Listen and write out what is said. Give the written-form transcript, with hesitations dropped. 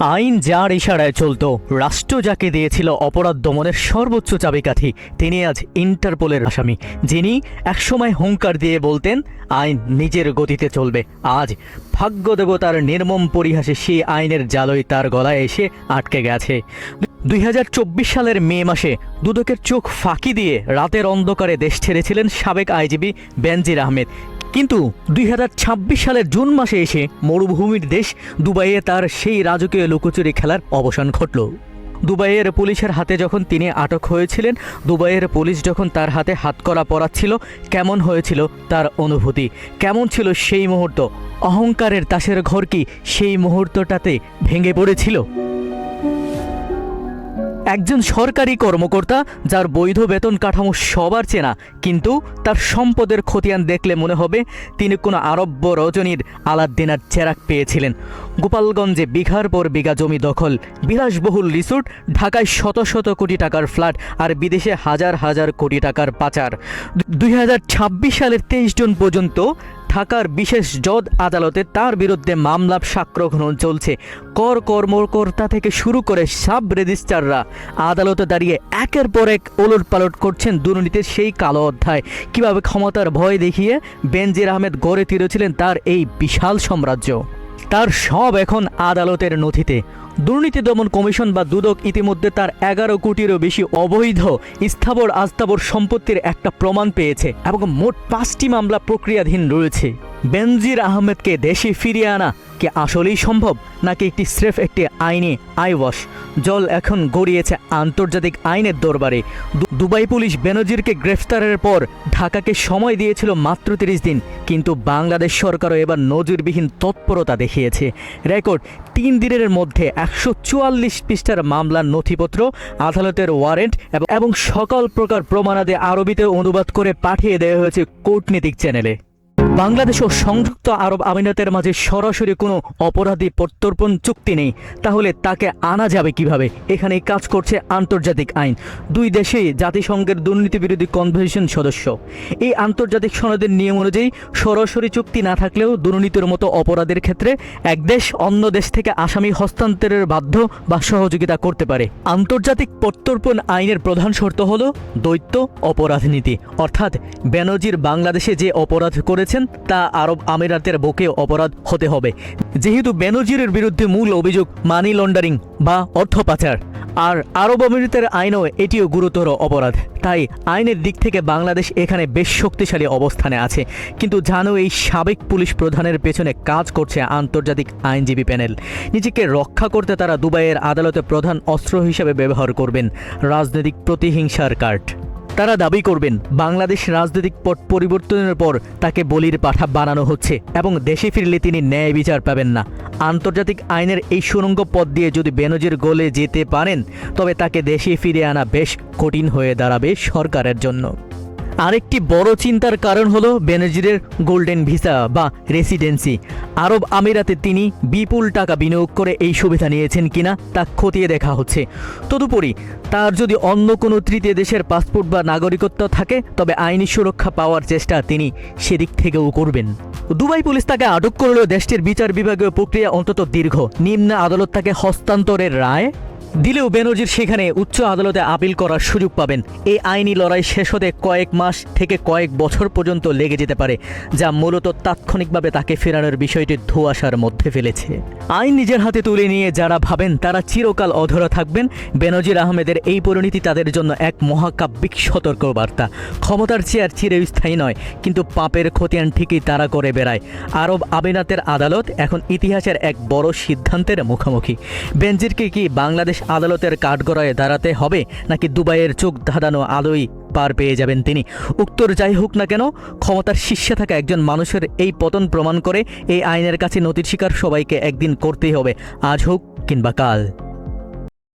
আইন যার ইশারায় চলত, রাষ্ট্র যাকে দিয়েছিল অপরাধ দমনের সর্বোচ্চ চাবিকাঠি, তিনি আজ ইন্টারপোলের আসামি, যিনি একসময় হুঙ্কার দিয়ে বলতেন আইন নিজের গতিতে চলবে। আজ ভাগ্যদেবতার নির্মম পরিহাসে সেই আইনের জালই তার গলায় এসে আটকে গেছে। 2024 সালের মে মাসে দুদকের চোখ ফাঁকি দিয়ে রাতের অন্ধকারে দেশ ছেড়েছিলেন সাবেক আইজিপি বেনজির আহমেদ। কিন্তু 2026 সালের জুন মাসে এসে মরুভূমির দেশ দুবাইয়ে তার সেই রাজকীয় লুকোচুরি খেলার অবসান ঘটল। দুবাইয়ের পুলিশের হাতে যখন তিনি আটক হয়েছিলেন, দুবাইয়ের পুলিশ যখন তার হাতে হাতকড়া পরাচ্ছিল, কেমন হয়েছিল তার অনুভূতি, কেমন ছিল সেই মুহূর্ত? অহংকারের তাসের ঘর কি সেই মুহূর্তটাতে ভেঙে পড়েছিল? একজন সরকারি কর্মকর্তা যার বৈধ বেতন কাঠামো সবার চেনা, কিন্তু তার সম্পদের খতিয়ান দেখলে মনে হবে তিনি কোনো আরব্য রজনীর আলাদ্দিনার চেরাক পেয়েছিলেন। গোপালগঞ্জে বিঘার পর বিঘা জমি দখল, বিলাসবহুল রিসোর্ট, ঢাকায় শত শত কোটি টাকার ফ্ল্যাট, আর বিদেশে হাজার হাজার কোটি টাকার পাচার। 2026 সালের 23 জুন পর্যন্ত ঢাকার বিশেষ জজ আদালতে তার বিরুদ্ধে মামলা সাক্ষ্য গ্রহণ চলছে। কর্মকর্তা থেকে শুরু করে সাব রেজিস্ট্রাররা আদালতে দাঁড়িয়ে একের পর এক ওলটপালট করছেন দুর্নীতির সেই কালো অধ্যায়। কিভাবে ক্ষমতার ভয় দেখিয়ে বেনজির আহমেদ গড়ে তুলেছিলেন তার এই বিশাল সাম্রাজ্য, তার সব এখন আদালতের নথিতে। দুর্নীতি দমন কমিশন বা দুদক ইতিমধ্যে তার 11 কোটিরও বেশি অবৈধ স্থাবর আস্থাবর সম্পত্তির একটা প্রমাণ পেয়েছে এবং মোট 5টি মামলা প্রক্রিয়াধীন রয়েছে। বেনজির আহমেদকে দেশে ফিরিয়ে আনা কি আসলেই সম্ভব, নাকি একটি আইনি আইওয়াশ? জল এখন গড়িয়েছে আন্তর্জাতিক আইনের দরবারে। দুবাই পুলিশ বেনজিরকে গ্রেফতারের পর ঢাকাকে সময় দিয়েছিল মাত্র 30 দিন, কিন্তু বাংলাদেশ সরকারও এবার নজিরবিহীন তৎপরতা দেখিয়েছে। রেকর্ড 3 দিনের মধ্যে 144 পৃষ্ঠার মামলার নথিপত্র, আদালতের ওয়ারেন্ট এবং সকল প্রকার প্রমাণাদি আরবিতে অনুবাদ করে পাঠিয়ে দেওয়া হয়েছে কূটনীতিক চ্যানেলে। বাংলাদেশ ও সংযুক্ত আরব আমিরাতের মাঝে সরাসরি কোনো অপরাধী প্রত্যর্পণ চুক্তি নেই, তাহলে তাকে আনা যাবে কিভাবে? এখানেই কাজ করছে আন্তর্জাতিক আইন। দুই দেশেই জাতিসংঘের দুর্নীতি বিরোধী কনভেনশন সদস্য। এই আন্তর্জাতিক সনদের নিয়ম অনুযায়ী সরাসরি চুক্তি না থাকলেও দুর্নীতির মতো অপরাধের ক্ষেত্রে এক দেশ অন্য দেশ থেকে আসামি হস্তান্তরের বাধ্য বা সহযোগিতা করতে পারে। আন্তর্জাতিক প্রত্যর্পণ আইনের প্রধান শর্ত হল দ্বৈত অপরাধ নীতি, অর্থাৎ বেনজির বাংলাদেশে যে অপরাধ করেছেন তা আরব আমিরাতের বুকে অপরাধ হতে হবে। যেহেতু বেনজিরের বিরুদ্ধে মূল অভিযোগ মানি লন্ডারিং বা অর্থ পাচার, আর আরব আমিরাতের আইনও এটিও গুরুতর অপরাধ, তাই আইনের দিক থেকে বাংলাদেশ এখানে বেশ শক্তিশালী অবস্থানে আছে। কিন্তু জানো, এই সাবেক পুলিশ প্রধানের পেছনে কাজ করছে আন্তর্জাতিক আইনজীবী প্যানেল। নিজেকে রক্ষা করতে তারা দুবাইয়ের আদালতে প্রধান অস্ত্র হিসেবে ব্যবহার করবেন রাজনৈতিক প্রতিহিংসার কার্ড। তারা দাবি করবেন বাংলাদেশ রাজনৈতিক পট পরিবর্তনের পর তাকে বলির পাঠা বানানো হচ্ছে এবং দেশে ফিরলে তিনি ন্যায় বিচার পাবেন না। আন্তর্জাতিক আইনের এই সুড়ঙ্গ পথ দিয়ে যদি বেনজির গলে যেতে পারেন, তবে তাকে দেশে ফিরে আনা বেশ কঠিন হয়ে দাঁড়াবে সরকারের জন্য। আরেকটি বড় চিন্তার কারণ হলো বেনজিরের গোল্ডেন ভিসা বা রেসিডেন্সি। আরব আমিরাতে তিনি বিপুল টাকা বিনিয়োগ করে এই সুবিধা নিয়েছেন কিনা তা খতিয়ে দেখা হচ্ছে। তদুপরি তার যদি অন্য কোনো তৃতীয় দেশের পাসপোর্ট বা নাগরিকত্ব থাকে, তবে আইনি সুরক্ষা পাওয়ার চেষ্টা তিনি সেদিক থেকেও করবেন। দুবাই পুলিশ তাকে আটক করলেও দেশটির বিচার বিভাগীয় প্রক্রিয়া অন্তত দীর্ঘ। নিম্ন আদালত তাকে হস্তান্তরের রায় দিলেও বেনজির সেখানে উচ্চ আদালতে আপিল করার সুযোগ পাবেন। এই আইনি লড়াই শেষ হতে কয়েক মাস থেকে কয়েক বছর পর্যন্ত লেগে যেতে পারে, যা মূলত তাৎক্ষণিকভাবে তাকে ফেরানোর বিষয়টি ধোঁয়াশার মধ্যে ফেলেছে। আইন নিজের হাতে তুলে নিয়ে যারা ভাবেন তারা চিরকাল অধরা থাকবেন। বেনজির আহমেদের এই পরিণতি তাদের জন্য এক মহাকাব্যিক সতর্কবার্তা। ক্ষমতার চেয়ার চিরস্থায়ী নয়, কিন্তু পাপের খতিয়ান ঠিকই তারা করে বেড়ায়। আরব আমিরাতের আদালত এখন ইতিহাসের এক বড় সিদ্ধান্তের মুখোমুখি। বেনজিরকে কি বাংলাদেশ আদালতের কাঠগড়ায় দাঁড়াতে হবে, নাকি দুবাইয়ের চোখ ধাঁধানো আলোয় পার পেয়ে যাবেন তিনি? উত্তর যাই হোক না কেন, ক্ষমতার শীর্ষে থাকা একজন মানুষের এই পতন প্রমাণ করে এই আইনের কাছে নতির স্বীকার সবাইকে একদিন করতেই হবে, আজ হোক কিংবা কাল।